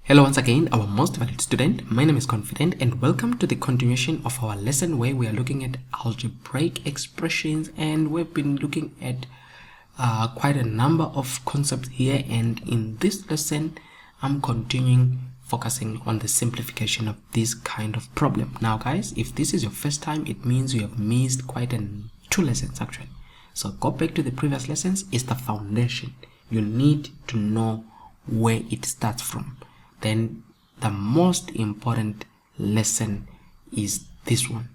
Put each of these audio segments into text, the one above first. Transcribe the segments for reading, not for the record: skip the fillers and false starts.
Hello once again, our most valued student. My name is Confident and welcome to the continuation of our lesson where we are looking at algebraic expressions, and we've been looking at quite a number of concepts here, and in this lesson I'm continuing focusing on the simplification of this kind of problem. Now guys, if this is your first time, it means you have missed two lessons actually. So go back to the previous lessons. It's the foundation. You need to know where it starts from. Then the most important lesson is this one,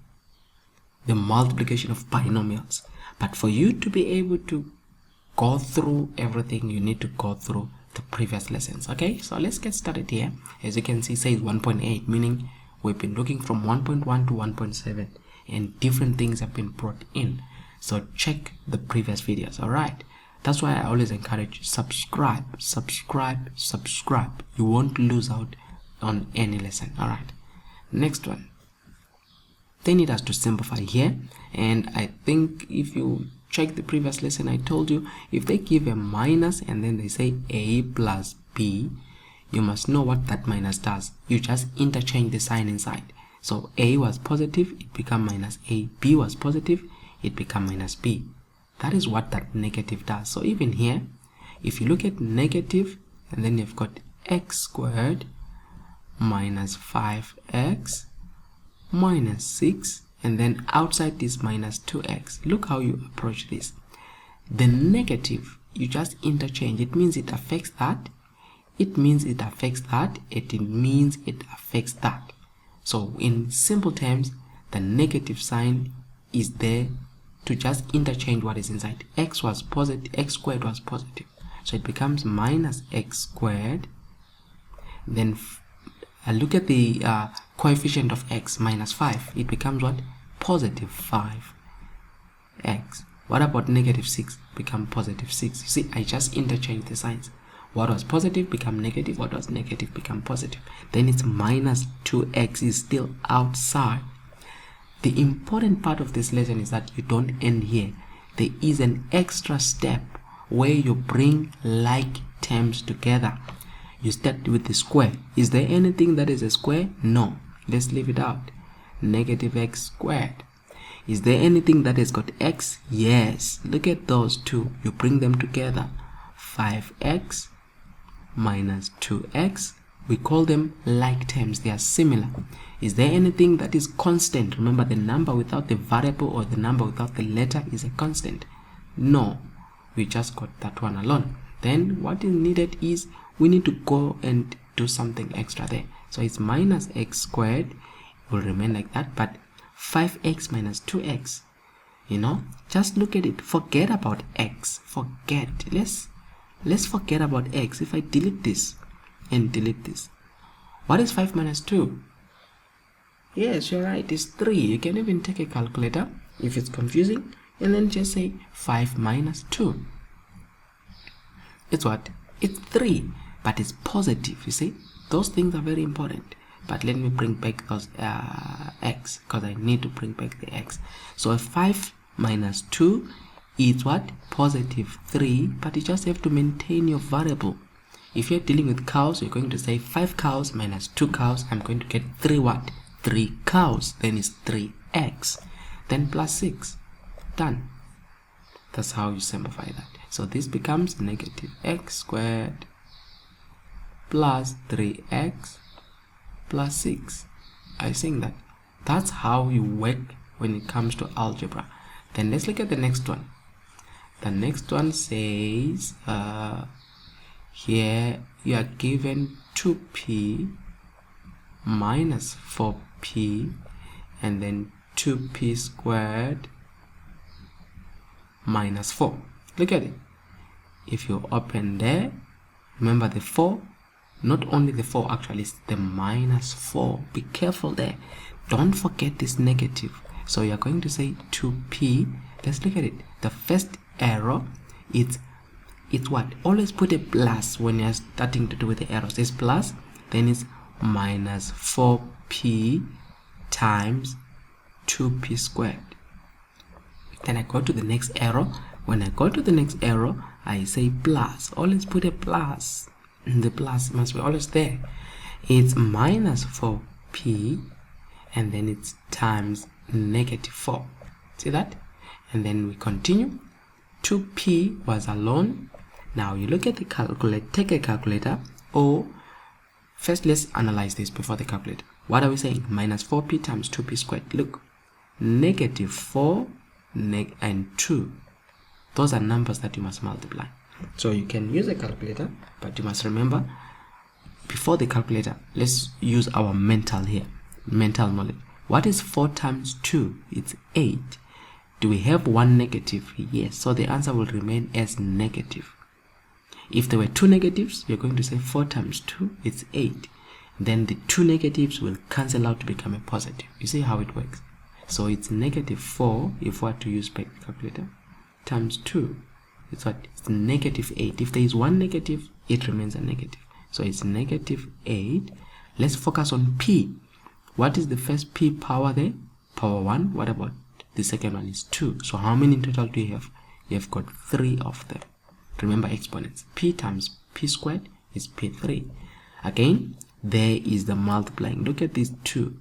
the multiplication of binomials. But for you to be able to go through everything, you need to go through the previous lessons. Okay, so let's get started here. As you can see, it says 1.8, meaning we've been looking from 1.1 to 1.7 and different things have been brought in. So check the previous videos. All right, that's why I always encourage subscribe. You won't lose out on any lesson. All right, next one. They need us to simplify here, and I think if you check the previous lesson, I told you if they give a minus and then they say a plus b, you must know what that minus does. You just interchange the sign inside. So a was positive, it become minus a. B was positive, it become minus b. That is what that negative does. So even here, if you look at negative, and then you've got x squared minus 5x minus 6, and then outside this minus 2x. Look how you approach this. The negative, you just interchange. It means it affects that. It means it affects that. It means it affects that. So in simple terms, the negative sign is there to just interchange what is inside. X was positive, x squared was positive, so it becomes minus x squared. Then look at the coefficient of x, minus 5. It becomes what? Positive 5x. What about negative 6? Become positive 6. You see, I just interchange the signs. What was positive become negative, what was negative become positive. Then it's minus 2x is still outside. The important part of this lesson is that you don't end here. There is an extra step where you bring like terms together. You start with the square. Is there anything that is a square? No. Let's leave it out. Negative x squared. Is there anything that has got x? Yes. Look at those two. You bring them together. 5x minus 2x. We call them like terms. They are similar. Is there anything that is constant? Remember, the number without the variable or the number without the letter is a constant. No. We just got that one alone. Then what is needed is we need to go and do something extra there. So it's minus x squared. It will remain like that. But 5x minus 2x. Just look at it. Forget about x. Forget. Let's forget about x. If I delete this and delete this, what is 5 minus 2? Yes, you're right, it's 3. You can even take a calculator if it's confusing and then just say 5 minus 2. It's what? It's 3, but it's positive. You see, those things are very important. But let me bring back those x, because I need to bring back the x. So 5 minus 2 is what? Positive 3, but you just have to maintain your variable. If you're dealing with cows, you're going to say 5 cows minus 2 cows. I'm going to get 3 what? 3 cows. Then it's 3x. Then plus 6. Done. That's how you simplify that. So this becomes negative x squared plus 3x plus 6. I think that that's how you work when it comes to algebra. Then let's look at the next one. The next one says here you are given 2p minus 4p and then 2p squared minus 4. Look at it. If you open there, remember the 4, not only the 4, actually it's the minus 4. Be careful there. Don't forget this negative. So you're going to say 2p. Let's look at it. The first arrow, it's what? Always put a plus when you're starting to do with the arrows. It's plus, then it's minus 4p times 2p squared. Then I go to the next arrow. When I go to the next arrow, I say plus. Always put a plus. The plus must be always there. It's minus 4p, and then it's times negative 4. See that? And then we continue. 2p was alone. Now you look at the calculator, take a calculator, or first let's analyze this before the calculator. What are we saying? Minus 4p times 2p squared. Look, negative 4 and 2. Those are numbers that you must multiply. So you can use a calculator, but you must remember, before the calculator, let's use our mental here, mental knowledge. What is 4 times 2? It's 8. Do we have one negative? Yes. So the answer will remain as negative. If there were two negatives, you're going to say 4 times 2, it's 8. Then the two negatives will cancel out to become a positive. You see how it works? So it's negative 4, if we were to use the calculator, times 2. It's what? It's negative 8. If there is one negative, it remains a negative. So it's negative 8. Let's focus on p. What is the first p power there? Power 1. What about the second one? Is 2. So how many in total do you have? You have got 3 of them. Remember exponents. P times p squared is p3. Again, there is the multiplying. Look at these 2.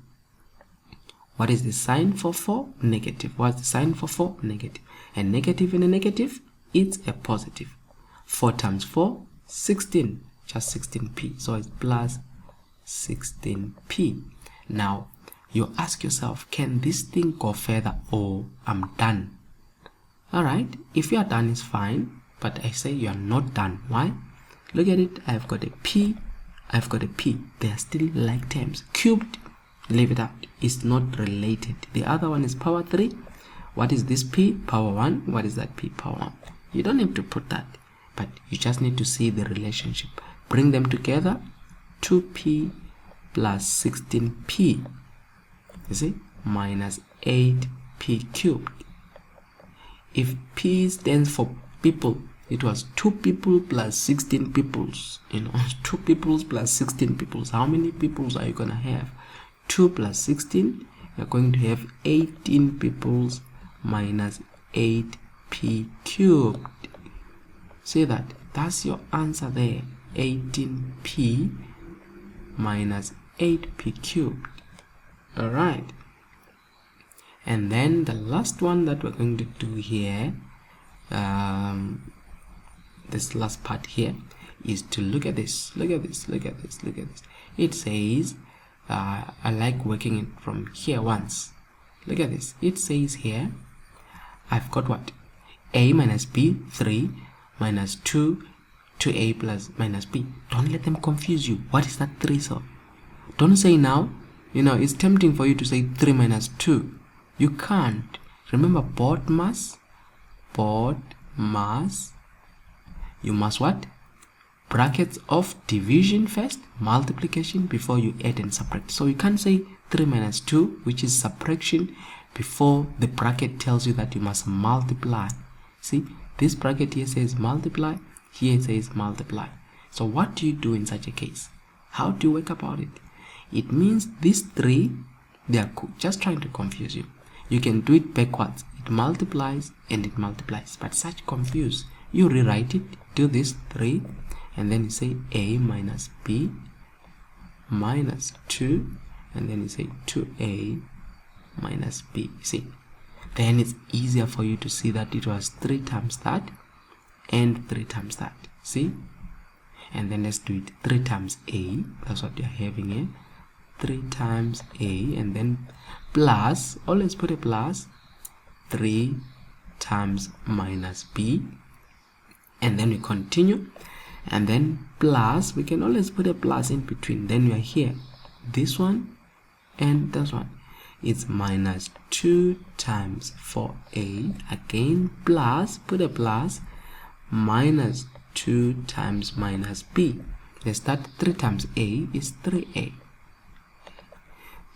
What is the sign for 4? Negative. What's the sign for 4? Negative. And negative in a negative, it's a positive. 4 times 4, 16. Just 16p. So it's plus 16p. Now, you ask yourself, can this thing go further, or I'm done? Alright, if you are done, it's fine. But I say you are not done. Why? Look at it. I've got a p. I've got a p. They are still like terms. Cubed, leave it out. It's not related. The other one is power 3. What is this p? Power 1. What is that p? Power 1. You don't have to put that, but you just need to see the relationship. Bring them together. 2p plus 16p. You see? Minus 8p cubed. If p stands for people, it was 2 people plus 16 peoples. 2 peoples plus 16 peoples. How many peoples are you going to have? 2 plus 16, you're going to have 18 peoples minus 8p cubed. See that? That's your answer there. 18p minus 8p cubed. Alright. And then the last one that we're going to do here, this last part here, is to look at this. Look at this. Look at this. Look at this. It says, I like working it from here once. Look at this. It says here, I've got what? A minus b, 3, minus 2, 2a plus minus b. Don't let them confuse you. What is that 3 so? Don't say now. It's tempting for you to say 3 minus 2. You can't. Remember, both mass. You must what? Brackets of division first, multiplication before you add and subtract. So you can't say 3 minus 2, which is subtraction, before the bracket tells you that you must multiply. See, this bracket here says multiply, here it says multiply. So what do you do in such a case? How do you work about it? It means these 3, they are just trying to confuse you. You can do it backwards. It multiplies and it multiplies, but such confuse. You rewrite it, do this 3, and then you say a minus b minus 2, and then you say 2a minus b. See, then it's easier for you to see that it was 3 times that and 3 times that. See? And then let's do it 3 times a. That's what you're having here. 3 times a, and then plus, always put a plus, 3 times minus b, and then we continue, and then plus, we can always put a plus in between. Then we are here, this one and this one. It's minus 2 times 4a, again plus, put a plus, minus 2 times minus b. Let's start. 3 times a is 3a.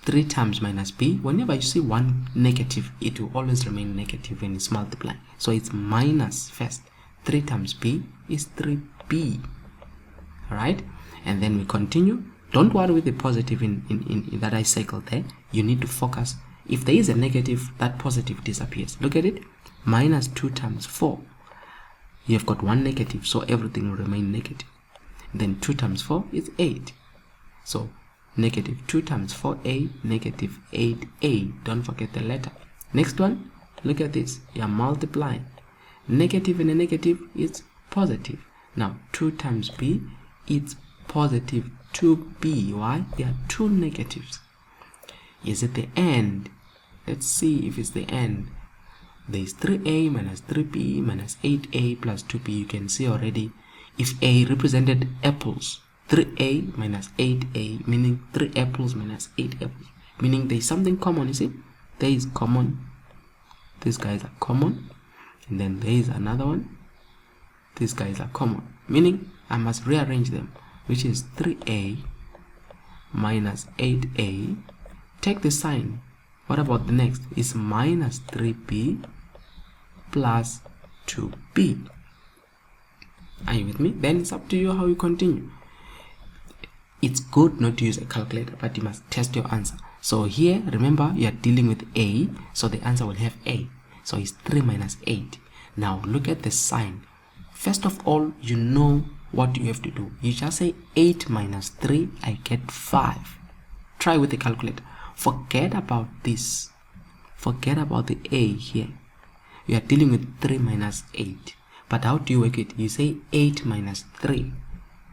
3 times minus b, whenever you see one negative, it will always remain negative when it's multiplying. So it's minus first. 3 times b is 3b. Alright? And then we continue. Don't worry with the positive in that I circled there. You need to focus. If there is a negative, that positive disappears. Look at it. Minus 2 times 4. You have got one negative, so everything will remain negative. Then 2 times 4 is 8. So negative 2 times 4a, negative 8a. Don't forget the letter. Next one, look at this. You're multiplying. Negative and a negative is positive. Now 2 times b, it's positive 2b. Why? There are two negatives. Is it the end? Let's see if it's the end. There is 3a minus 3b minus 8a plus 2b. You can see already, if a represented apples, 3a minus 8a, meaning 3 apples minus 8 apples, meaning there is something common. You see, there is common. These guys are common, and then there is another one. These guys are common, meaning I must rearrange them, which is 3a minus 8a. Take the sign. What about the next? It's minus 3b plus 2b. Are you with me? Then it's up to you how you continue. It's good not to use a calculator, but you must test your answer. So here, remember, you are dealing with a, so the answer will have a. So it's 3 minus 8. Now look at the sign. First of all, you know what you have to do. You just say 8 minus 3, I get 5. Try with the calculator. Forget about this. Forget about the a here. You are dealing with 3 minus 8. But how do you work it? You say 8 minus 3.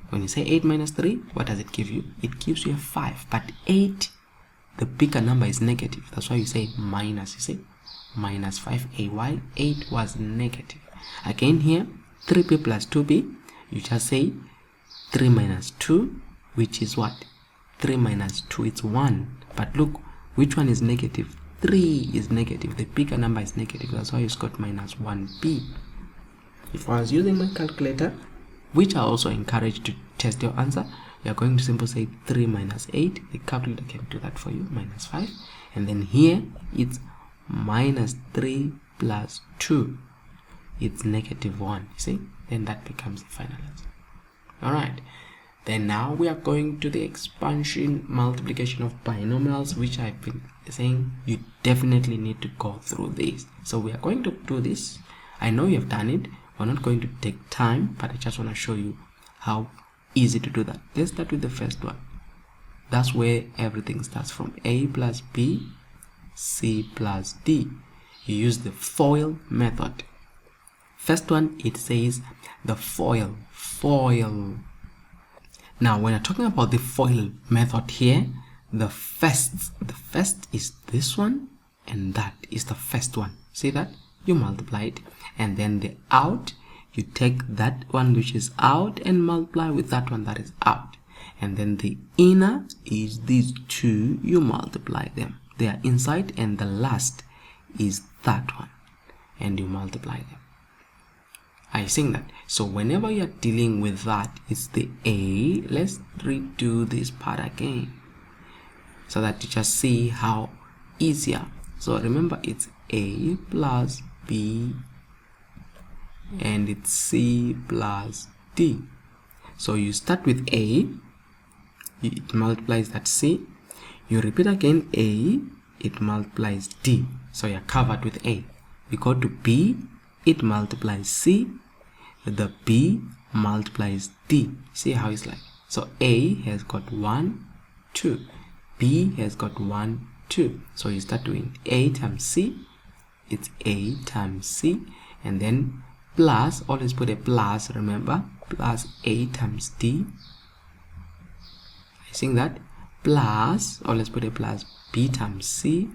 When you say 8 minus 3, what does it give you? It gives you a 5. But 8, the bigger number is negative. That's why you say minus. You say minus 5a. Why? 8 was negative. Again here, 3b plus 2b. You just say 3 minus 2, which is what? 3 minus 2, it's 1. But look, which one is negative? 3 is negative. The bigger number is negative. That's why you got minus 1b. If I was using my calculator, which I also encourage to test your answer, you are going to simply say 3 minus 8. The calculator can do that for you, minus 5. And then here, it's minus 3 plus 2. It's negative 1. You see? Then that becomes the final answer. Alright. Then now we are going to the expansion multiplication of binomials, which I've been saying you definitely need to go through this. So we are going to do this. I know you have done it. We're not going to take time, but I just want to show you how easy to do that. Let's start with the first one. That's where everything starts from. A plus b, c plus d. You use the FOIL method. First one, it says the FOIL. Now, when I'm talking about the FOIL method here, the first is this one, and that is the first one. See that? You multiply it, and then the out, you take that one which is out and multiply with that one that is out. And then the inner is these two, you multiply them. They are inside, and the last is that one, and you multiply them. I think that. So whenever you're dealing with that, it's the a. Let's redo this part again so that you just see how easier. So remember, it's a plus b and it's c plus d. So you start with a, it multiplies that c. You repeat again a, it multiplies d. So you're covered with a. You go to b, it multiplies c, the b multiplies d. See how it's like? So a has got 1, 2, b has got 1, 2. So you start doing a times c, it's a times c, and then plus, always put a plus, remember, plus a times d. I think that, plus, always put a plus, b times c,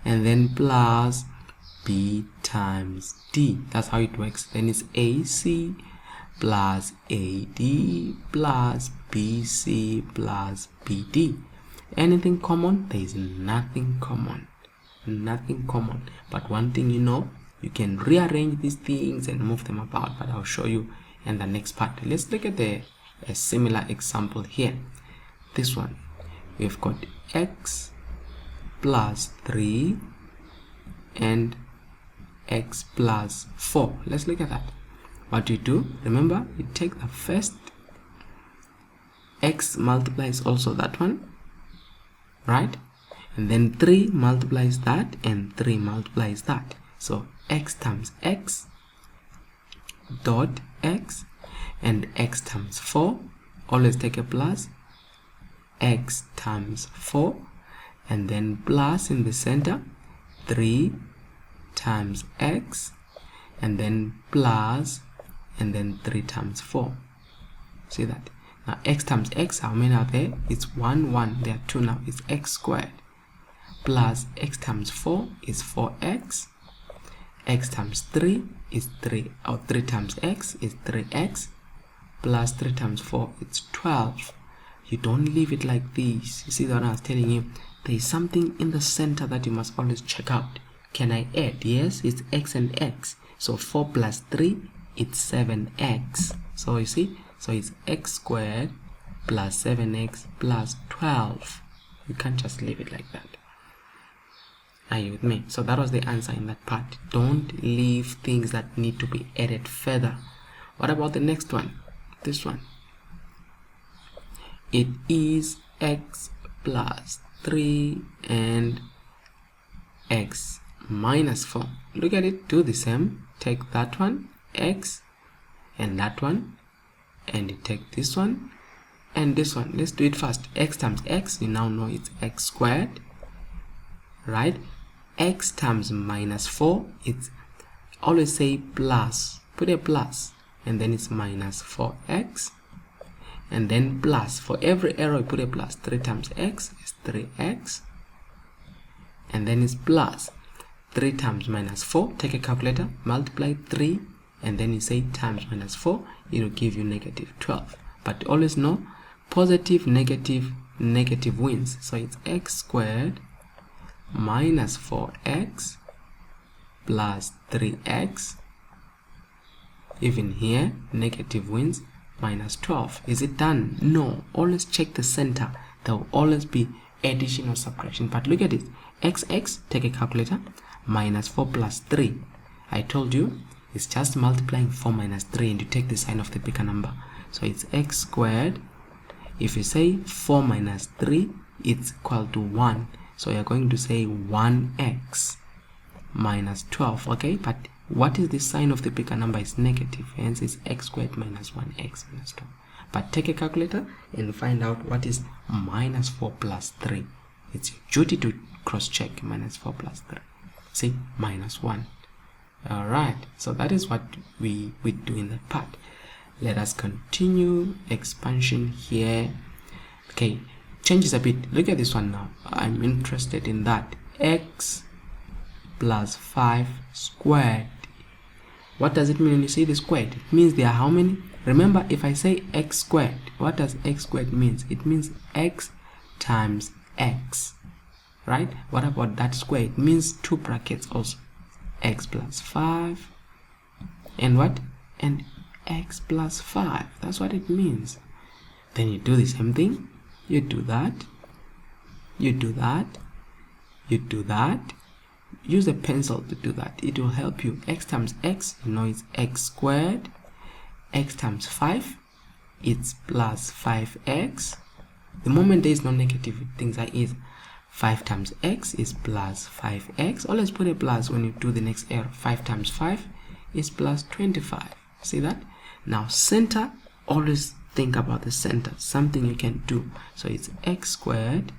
and then plus b times d. That's how it works. Then it's ac plus ad plus bc plus bd. Anything common? There is nothing common. Nothing common. But one thing you know, you can rearrange these things and move them about, but I'll show you in the next part. Let's look at a similar example here. This one, we've got x plus 3 and x plus 4. Let's look at that. What you do, remember, you take the first, x multiplies also that one, right? And then 3 multiplies that, and 3 multiplies that. So x times x dot x, and x times 4, always take a plus, x times 4, and then plus in the center 3 times x, and then plus, and then 3 times 4. See that? Now x times x, how many are there? It's 1, 1. There are 2 now. It's x squared. Plus x times 4 is 4x. X times 3 is 3. Or 3 times x is 3x. Plus 3 times 4, it's 12. You don't leave it like this. You see what I was telling you? There is something in the center that you must always check out. Can I add? Yes, it's x and x. So 4 plus 3, it's 7x. So you see? So it's x squared plus 7x plus 12. You can't just leave it like that. Are you with me? So that was the answer in that part. Don't leave things that need to be added further. What about the next one? This one. It is x plus 3 and x minus 4. Look at it. Do the same. Take that one, x, and that one, and you take this one and this one. Let's do it first. X times x, you now know it's x squared, right? X times minus 4, it's always say plus. Put a plus, and then it's minus 4x, and then plus. For every arrow you put a plus. 3 times x is 3x, and then it's plus. 3 times minus 4, take a calculator, multiply 3, and then you say times minus 4, it will give you negative 12. But always know, positive, negative, negative wins. So it's x squared minus 4x plus 3x. Even here, negative wins, minus 12. Is it done? No. Always check the center. There will always be addition or subtraction. But look at it. X, take a calculator, minus 4 plus 3. I told you, it's just multiplying 4 minus 3, and you take the sign of the bigger number. So it's x squared. If you say 4 minus 3, it's equal to 1. So you're going to say 1x minus 12. Okay, but what is the sign of the bigger number? Is negative, hence it's x squared minus 1x minus 12. But take a calculator and find out what is minus 4 plus 3. It's your duty to cross-check. Minus 4 plus 3. See, minus 1. Alright, so that is what we do in that part. Let us continue expansion here. Okay, changes a bit. Look at this one now. I'm interested in that. X plus 5 squared. What does it mean when you say the squared? It means there are how many? Remember, if I say x squared, what does x squared means? It means x times x. Right? What about that square? It means 2 brackets also. X plus 5 and what? And x plus 5. That's what it means. Then you do the same thing. You do that. You do that. You do that. Use a pencil to do that. It will help you. X times x, you know it's x squared. X times 5, it's plus 5x. The moment there is no negative, things are easy. 5 times x is plus 5x. Always put a plus when you do the next arrow. 5 times 5 is plus 25. See that? Now center, always think about the center. Something you can do. So it's x squared.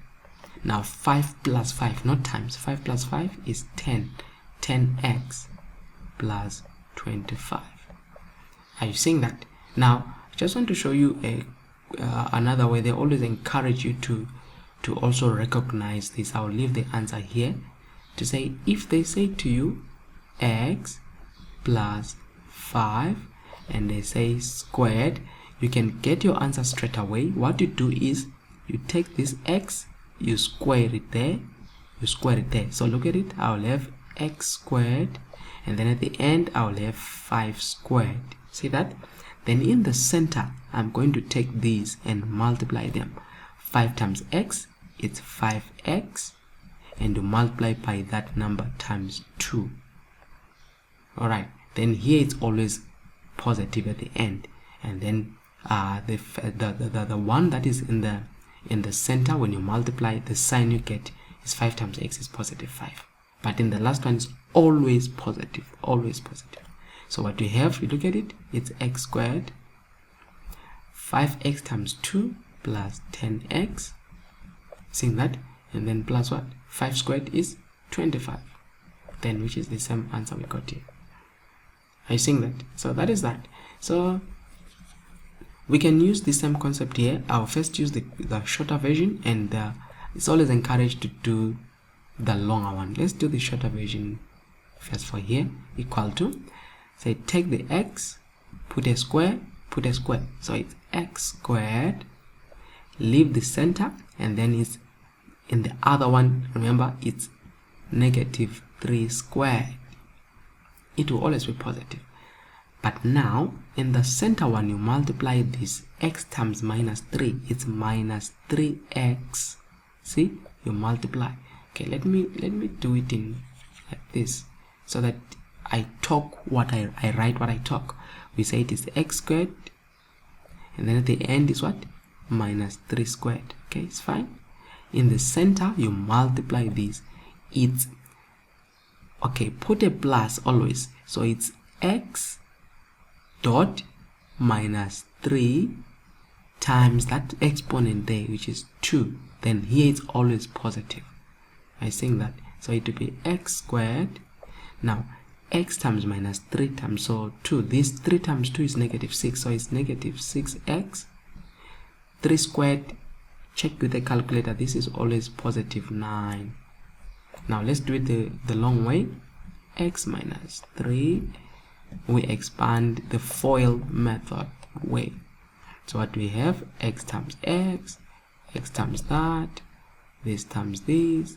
Now 5 plus 5, not times. 5 plus 5 is 10. 10x plus 25. Are you seeing that? Now, I just want to show you another way. They always encourage you to also recognize this. I'll leave the answer here to say, if they say to you x plus 5 and they say squared, you can get your answer straight away. What you do is you take this x, you square it there, you square it there. So look at it. I'll have x squared, and then at the end I'll have 5 squared. See that? Then in the center I'm going to take these and multiply them. 5 times x, it's 5x, and you multiply by that number times 2. Alright, then here it's always positive at the end, and then the one that is in the center, when you multiply, the sign you get is 5 times x is positive 5. But in the last one, it's always positive, always positive. So what we have, you look at it, it's x squared, 5x times 2 plus 10x Seeing that? And then plus what? 5 squared is 25. Then which is the same answer we got here. Are you seeing that? So that is that. So we can use the same concept here. I'll first use the shorter version, and it's always encouraged to do the longer one. Let's do the shorter version first for here. Equal to, say, take the x, put a square, put a square. So it's x squared, leave the center, and then it's in the other one, remember, it's negative 3 squared. It will always be positive. But now in the center one, you multiply this x times minus 3, it's minus 3x. See, you multiply. Okay, let me do it in like this, so that I talk what I write what I talk. We say it is x squared, and then at the end is what? Minus 3 squared. Okay, it's fine. In the center, you multiply this. It's okay, put a plus always. So it's x dot minus 3 times that exponent there, which is 2. Then here it's always positive. I think that. So it will be x squared. Now x times minus 3 times, so 2. This 3 times 2 is negative 6. So it's negative 6x. 3 squared, check with the calculator, this is always positive 9. Now let's do it the long way. X minus 3, we expand the FOIL method way. So what we have, x times x times that, this times this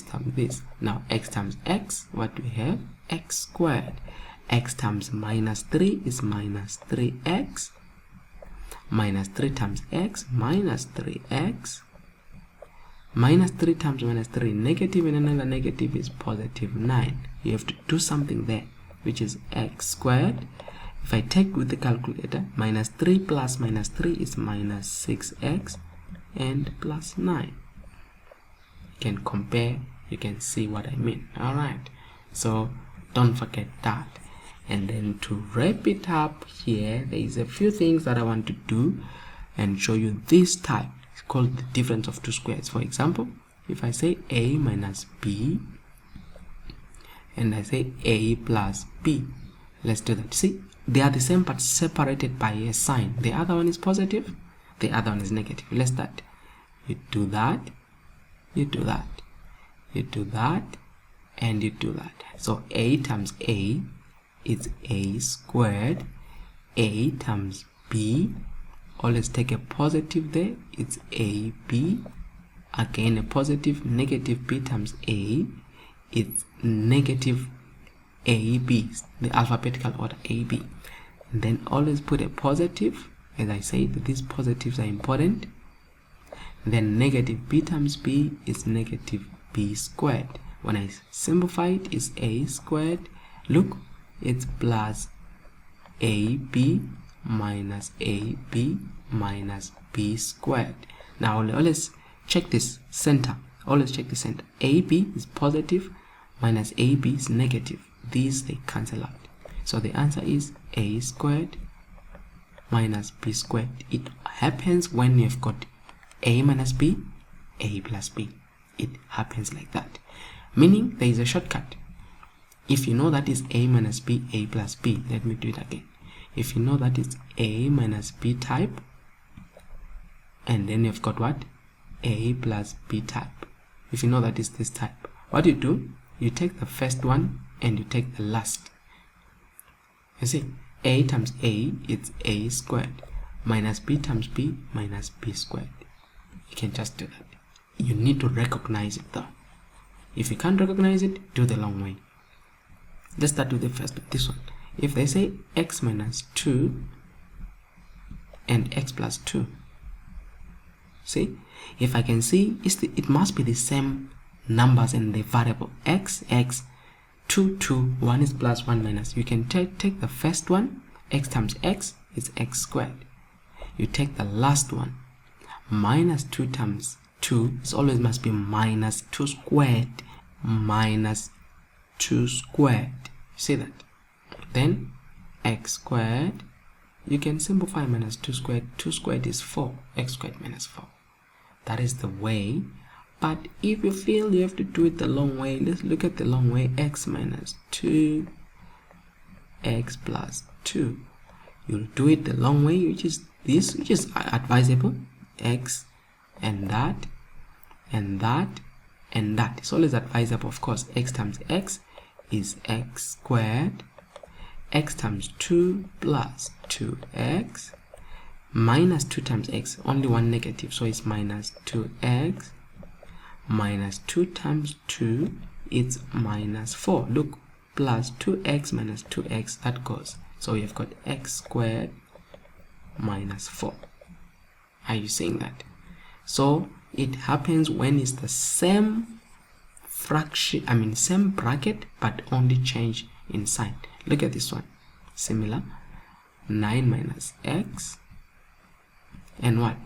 times this. Now x times x, what do we have? X squared. X times minus 3 is minus 3x. Minus 3 times x, minus 3x. Minus 3 times minus 3, negative, and another negative is positive 9. You have to do something there, which is x squared. If I take with the calculator, minus 3 plus minus 3 is minus 6x and plus 9. You can compare, you can see what I mean. Alright, so don't forget that. And then to wrap it up here, there is a few things that I want to do and show you this type. It's called the difference of two squares. For example, if I say a minus b and I say a plus b, let's do that. See, they are the same but separated by a sign. The other one is positive, the other one is negative. Let's start. You do that, you do that, you do that, and you do that. So a times a is a squared. A times b, always take a positive there, it's ab. Again a positive, negative b times a, it's negative ab, the alphabetical order ab. And then always put a positive. As I said, these positives are important. Then negative b times b is negative b squared. When I simplify it, it's a squared. Look, it's plus ab minus ab minus b squared. Now always check this center. Always check the center. ab is positive, minus ab is negative. These, they cancel out. So the answer is a squared minus b squared. It happens when you've got a minus b, a plus b. It happens like that. Meaning there is a shortcut. If you know that is a minus b, a plus b, let me do it again. If you know that it's a minus b type, and then you've got what? A plus b type. If you know that is this type, what you do, you take the first one and you take the last. You see, a times a, it's a squared, minus b times b, minus b squared. You can just do that. You need to recognize it though. If you can't recognize it, do the long way. Let's start with the first one, this one. If they say x minus 2 and x plus 2, see, if I can see, it must be the same numbers in the variable x, 2, 2, 1 is plus 1 minus. You can take the first one, x times x is x squared. You take the last one, minus 2 times 2, it always must be minus 2 squared, minus 2 squared. See that? Then x squared, you can simplify minus 2 squared. 2 squared is 4, x squared minus 4. That is the way. But if you feel you have to do it the long way, let's look at the long way. X minus 2, x plus 2. You'll do it the long way, which is this, which is advisable. X and that and that and that. It's always advisable, of course. X times x is x squared. X times 2 plus 2x minus 2 times x, only one negative, so it's minus 2x minus 2 times 2, it's minus 4. Look, plus 2x minus 2x, that goes. So we have got x squared minus 4. Are you seeing that? So it happens when it's the same fraction, same bracket, but only change in sign. Look at this one. Similar. 9 minus x and what?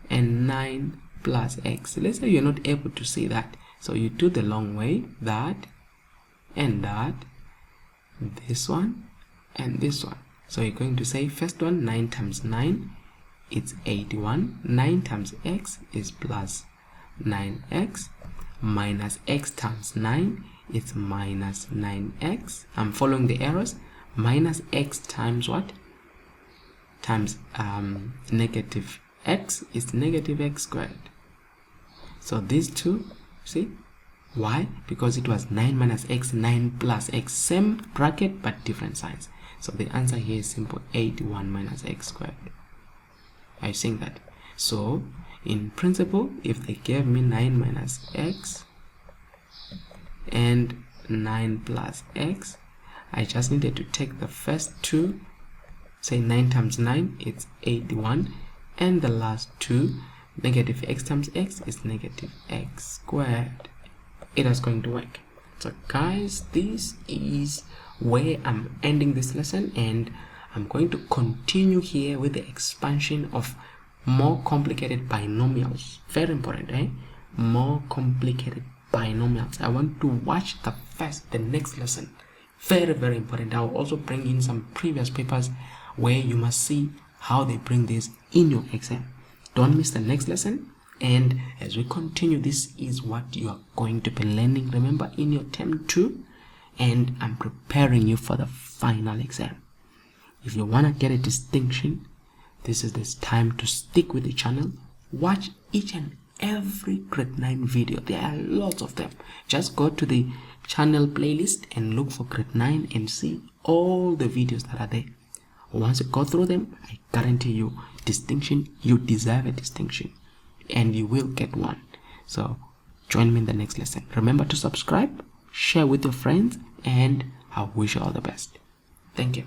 And 9 plus x. Let's say you're not able to see that, so you do the long way, that and that, this one and this one. So you're going to say first one, 9 times 9, it's 81. 9 times x is plus 9x minus x times 9, it's minus 9x. I'm following the arrows. Minus x times what? Times negative x is negative x squared. So these two, see? Why? Because it was 9 minus x, 9 plus x. Same bracket but different signs. So the answer here is simple, 81 minus x squared. Are you seeing that? So in principle, if they gave me 9 minus x and 9 plus x, I just needed to take the first two, say 9 times 9, it's 81, and the last two, negative x times x is negative x squared. It is going to work. So guys, this is where I'm ending this lesson, and I'm going to continue here with the expansion of more complicated binomials. Very important, eh? More complicated binomials. I want to watch the next lesson. Very, very important. I will also bring in some previous papers where you must see how they bring this in your exam. Don't miss the next lesson. And as we continue, this is what you are going to be learning, remember, in your term 2, and I'm preparing you for the final exam. If you want to get a distinction, this is the time to stick with the channel. Watch each and every grade 9 video. There are lots of them. Just go to the channel playlist and look for grade 9 and see all the videos that are there. Once you go through them, I guarantee you distinction. You deserve a distinction, and you will get one. So join me in the next lesson. Remember to subscribe, share with your friends, and I wish you all the best. Thank you.